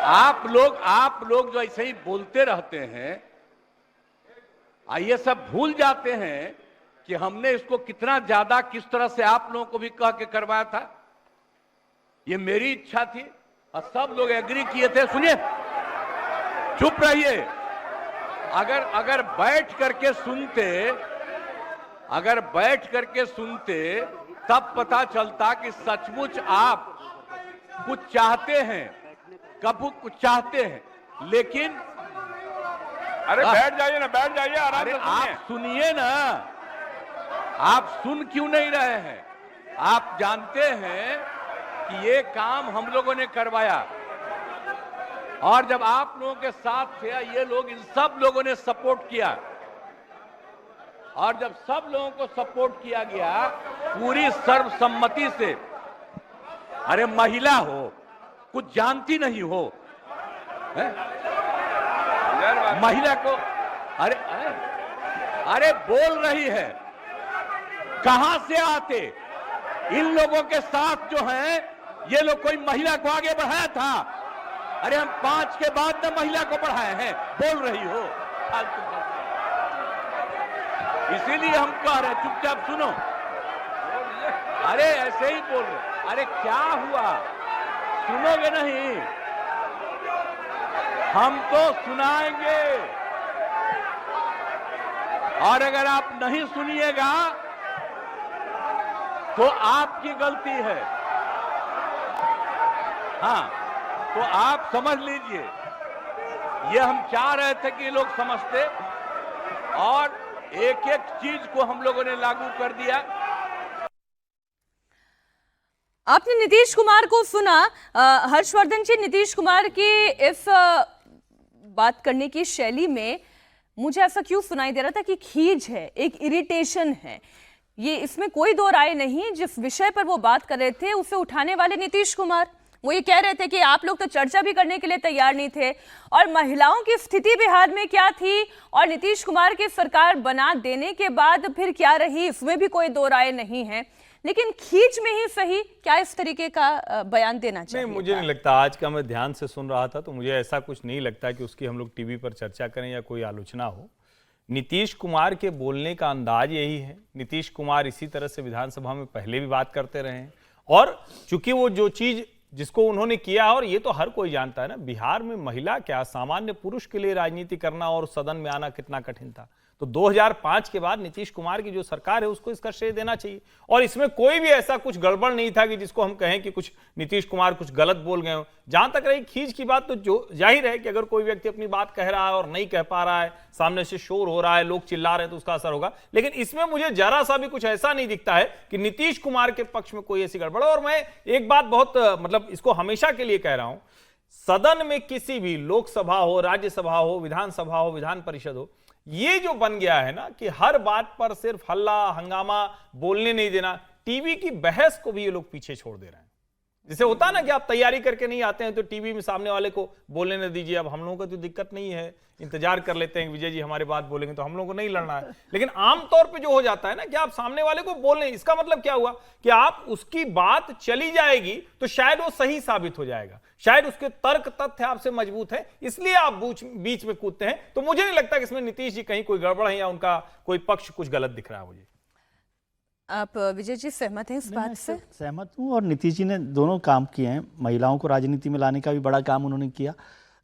आप लोग जो ऐसे ही बोलते रहते हैं, ये सब भूल जाते हैं कि हमने इसको कितना ज्यादा किस तरह से आप लोगों को भी कह के करवाया था। ये मेरी इच्छा थी और सब लोग एग्री किए थे। सुनिए, चुप रहिए। अगर बैठ करके सुनते तब पता चलता कि सचमुच आप कुछ चाहते हैं, कब कुछ चाहते हैं। लेकिन अरे बैठ जाइए ना, बैठ जाइए, आराम से आप सुनिए ना। आप सुन क्यों नहीं रहे हैं? आप जानते हैं कि ये काम हम लोगों ने करवाया, और जब आप लोगों के साथ थे ये लोग, इन सब लोगों ने सपोर्ट किया, और जब सब लोगों को सपोर्ट किया गया पूरी सर्वसम्मति से, अरे महिला हो, कुछ जानती नहीं हो, महिला को अरे बोल रही है, कहां से आते? इन लोगों के साथ जो हैं, ये लोग कोई महिला को आगे बढ़ाया था? अरे हम 5 के बाद न महिला को बढ़ाए हैं, बोल रही हो। इसीलिए हम कह रहे हैं चुपचाप सुनो। अरे ऐसे ही बोल रहे। अरे क्या हुआ, सुनोगे नहीं? हम तो सुनाएंगे, और अगर आप नहीं सुनिएगा तो आपकी गलती है। हाँ, तो आप समझ लीजिए, ये हम चाह रहे थे कि लोग समझते, और एक एक चीज को हम लोगों ने लागू कर दिया। आपने नीतीश कुमार को सुना। हर्षवर्धन जी, नीतीश कुमार की इस बात करने की शैली में मुझे ऐसा क्यों सुनाई दे रहा था कि खींच है, एक इरिटेशन है। ये इसमें कोई दो राय नहीं। जिस विषय पर वो बात कर रहे थे उसे उठाने वाले नीतीश कुमार, वो ये कह रहे थे कि आप लोग तो चर्चा भी करने के लिए तैयार नहीं थे, और महिलाओं की स्थिति बिहार में क्या थी और नीतीश कुमार की सरकार बना देने के बाद फिर क्या रही, इसमें भी कोई दो राय नहीं है। लेकिन खींच में ही सही, क्या इस तरीके का बयान देना चाहिए? नहीं, मुझे नहीं लगता। आज का मैं ध्यान से सुन रहा था तो मुझे ऐसा कुछ नहीं लगता कि उसकी हम लोग टीवी पर चर्चा करें या कोई आलोचना हो। नीतीश कुमार के बोलने का अंदाज यही है। नीतीश कुमार इसी तरह से विधानसभा में पहले भी बात करते रहे हैं, और चूंकि वो जो चीज जिसको उन्होंने किया, और ये तो हर कोई जानता है ना, बिहार में महिला क्या, सामान्य पुरुष के लिए राजनीति करना और सदन में आना कितना कठिन था। तो 2005 के बाद नीतीश कुमार की जो सरकार है उसको इसका श्रेय देना चाहिए, और इसमें कोई भी ऐसा कुछ गड़बड़ नहीं था कि जिसको हम कहें कि कुछ नीतीश कुमार कुछ गलत बोल गए हो। जहां तक रही खींच की बात, तो जो जाहिर है कि अगर कोई व्यक्ति अपनी बात कह रहा है और नहीं कह पा रहा है, सामने से शोर हो रहा है, लोग चिल्ला रहे हैं, तो उसका असर होगा। लेकिन इसमें मुझे जरा सा भी कुछ ऐसा नहीं दिखता है कि नीतीश कुमार के पक्ष में कोई ऐसी गड़बड़ है। और मैं एक बात बहुत मतलब इसको हमेशा के लिए कह रहा हूं, सदन में किसी भी लोकसभा हो, राज्यसभा हो, विधानसभा हो, विधान परिषद हो, ये जो बन गया है ना कि हर बात पर सिर्फ हल्ला हंगामा, बोलने नहीं देना, टीवी की बहस को भी ये लोग पीछे छोड़ दे रहे हैं। जैसे होता ना कि आप तैयारी करके नहीं आते हैं तो टीवी में सामने वाले को बोलने न दीजिए। अब हम लोगों को तो दिक्कत नहीं है, इंतजार कर लेते हैं विजय जी हमारे बात बोलेंगे तो हम लोगों को नहीं लड़ना है। लेकिन आमतौर पे जो हो जाता है ना कि आप सामने वाले को बोलें, इसका मतलब क्या हुआ कि आप उसकी बात चली जाएगी तो शायद वो सही साबित हो जाएगा, शायद उसके तर्क तथ्य आपसे मजबूत है, इसलिए आप बीच में कूदते हैं। तो मुझे नहीं लगता कि इसमें नीतीश जी कहीं कोई गड़बड़ है या उनका कोई पक्ष कुछ गलत दिख रहा है मुझे। आप विजय जी सहमत हैं इस बात से? सहमत हूँ, और नीतीश जी ने दोनों काम किए हैं। महिलाओं को राजनीति में लाने का भी बड़ा काम उन्होंने किया।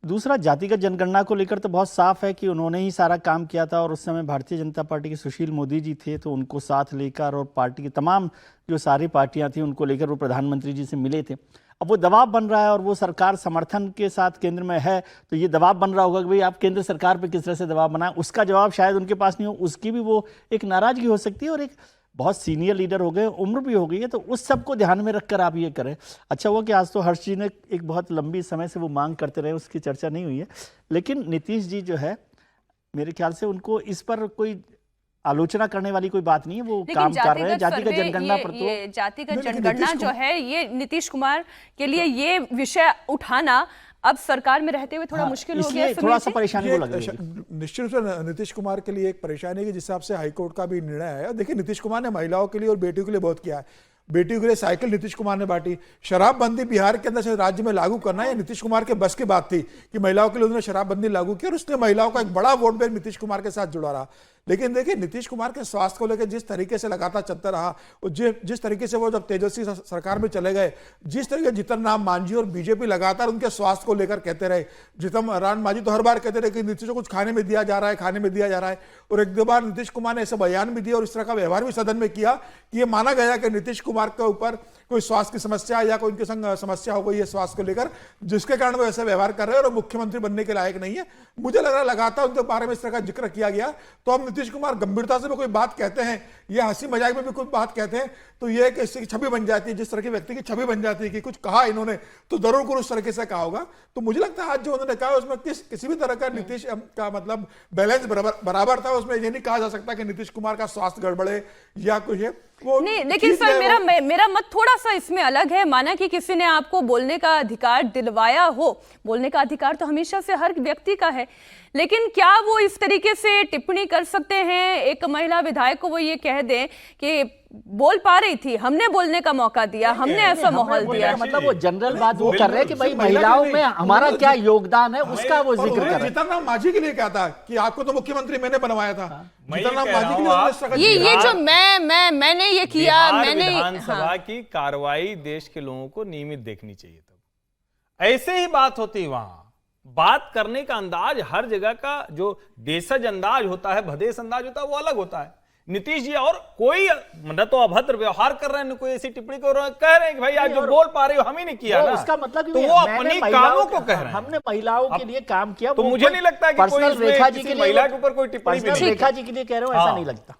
दूसरा, जातिगत जनगणना को लेकर तो बहुत साफ है कि उन्होंने ही सारा काम किया था, और उस समय भारतीय जनता पार्टी के सुशील मोदी जी थे, तो उनको साथ लेकर और पार्टी की तमाम जो सारी पार्टियां थी उनको लेकर वो प्रधानमंत्री जी से मिले थे। अब वो दबाव बन रहा है और वो सरकार समर्थन के साथ केंद्र में है, तो ये दबाव बन रहा होगा कि भाई आप केंद्र सरकार पर किस तरह से दबाव बनाएं। उसका जवाब शायद उनके पास नहीं हो, उसकी भी वो एक नाराजगी हो सकती है। और एक बहुत सीनियर लीडर हो गए, उम्र भी हो गई है, तो उस सब को ध्यान में रखकर आप ये करें। अच्छा हुआ कि आज तो हर्ष जी ने एक बहुत लंबी समय से वो मांग करते रहे, उसकी चर्चा नहीं हुई है। लेकिन नीतीश जी जो है, मेरे ख्याल से उनको इस पर कोई आलोचना करने वाली कोई बात नहीं है, वो काम कर रहे हैं। जातिगत जनगणना पर तो जातिगत जनगणना जो है, ये नीतीश कुमार के लिए ये विषय उठाना अब सरकार में रहते हुए थोड़ा मुश्किल हो गया, थोड़ा सा परेशानी हो लग रही है। निश्चित रूप से नीतीश कुमार के लिए एक परेशानी है कि जिस हिसाब से हाईकोर्ट का भी निर्णय आया। देखिए, नीतीश कुमार ने महिलाओं के लिए और बेटियों के लिए बहुत किया है। बेटियों के लिए साइकिल नीतीश कुमार ने बांटी। शराबबंदी बिहार के अंदर से राज्य में लागू करना ये नीतीश कुमार के बस की बात थी कि महिलाओं के लिए उन्होंने शराबबंदी लागू की और उसने महिलाओं का एक बड़ा वोट बैंक नीतीश कुमार के साथ जुड़ा रहा। लेकिन देखिए नीतीश कुमार के स्वास्थ्य को लेकर जिस तरीके से लगातार चलता रहा और जिस तरीके से वो जब तेजस्वी सरकार में चले गए, जिस तरीके जीतन राम मांझी और बीजेपी लगातार उनके स्वास्थ्य को लेकर कहते रहे। जीतन राम मांझी तो हर बार कहते रहे कि नीतीश को कुछ खाने में दिया जा रहा है, खाने में दिया जा रहा है, और एक दो बार नीतीश कुमार ने ऐसे बयान भी दिया और इस तरह का व्यवहार भी सदन में किया कि ये माना गया कि नीतीश कुमार के ऊपर कोई स्वास्थ्य की समस्या या कोई उनके संग समस्या हो गई है स्वास्थ्य को लेकर, जिसके कारण वो ऐसा व्यवहार कर रहे हैं और मुख्यमंत्री बनने के लायक नहीं है। मुझे लग रहा है लगातार उनके बारे में इस तरह का जिक्र किया गया, तो अब नीतीश कुमार गंभीरता से भी कोई बात कहते हैं या हंसी मजाक में भी कुछ बात कहते हैं तो ये एक इसकी छवि बन जाती है, जिस तरह के व्यक्ति की छवि बन जाती है कि कुछ कहा इन्होंने तो जरूर कुछ उस तरीके से कहा होगा। तो मुझे लगता है आज जो उन्होंने कहा उसमें किसी भी तरह का नीतीश का मतलब बैलेंस बराबर था। उसमें ये नहीं कहा जा सकता कि नीतीश कुमार का स्वास्थ्य गड़बड़े या कुछ है वो नहीं। लेकिन सर मेरा मत थोड़ा सा इसमें अलग है। माना कि किसी ने आपको बोलने का अधिकार दिलवाया हो, बोलने का अधिकार तो हमेशा से हर व्यक्ति का है, लेकिन क्या वो इस तरीके से टिप्पणी कर सकते हैं? एक महिला विधायक को वो ये कह दें कि बोल पा रही थी, हमने बोलने का मौका दिया, हमने ऐसा माहौल दिया। मतलब वो जनरल बात वो कर रहे हैं कि भाई महिलाओं में हमारा क्या योगदान है उसका वो जिक्र कर रहे हैं। जीतन राम मांझी के लिए क्या था कि आपको तो मुख्यमंत्री मैंने बनवाया था, जीतन राम मांझी के लिए उन्होंने इस तरह का ये जो मैंने ये किया, मैंने विधानसभा की कार्रवाई देश के लोगों को नियमित देखनी चाहिए। तब ऐसे ही बात होती, वहां बात करने का अंदाज हर जगह का जो देशज अंदाज होता है, भदेश अंदाज होता है, वो अलग होता है। नीतीश जी और कोई मतलब तो अभद्र व्यवहार कर रहे हैं, कोई ऐसी टिप्पणी कह रहे हैं कि भाई आज जो बोल पा रहे हो हम ही नहीं किया ना, उसका मतलब तो वो अपनी कामों को कह रहे हैं। हमने महिलाओं के लिए काम किया, तो मुझे नहीं लगता कि कोई रेखा जी के लिए महिला के ऊपर कोई टिप्पणी रेखा जी के लिए कह रहे हो ऐसा नहीं लगता।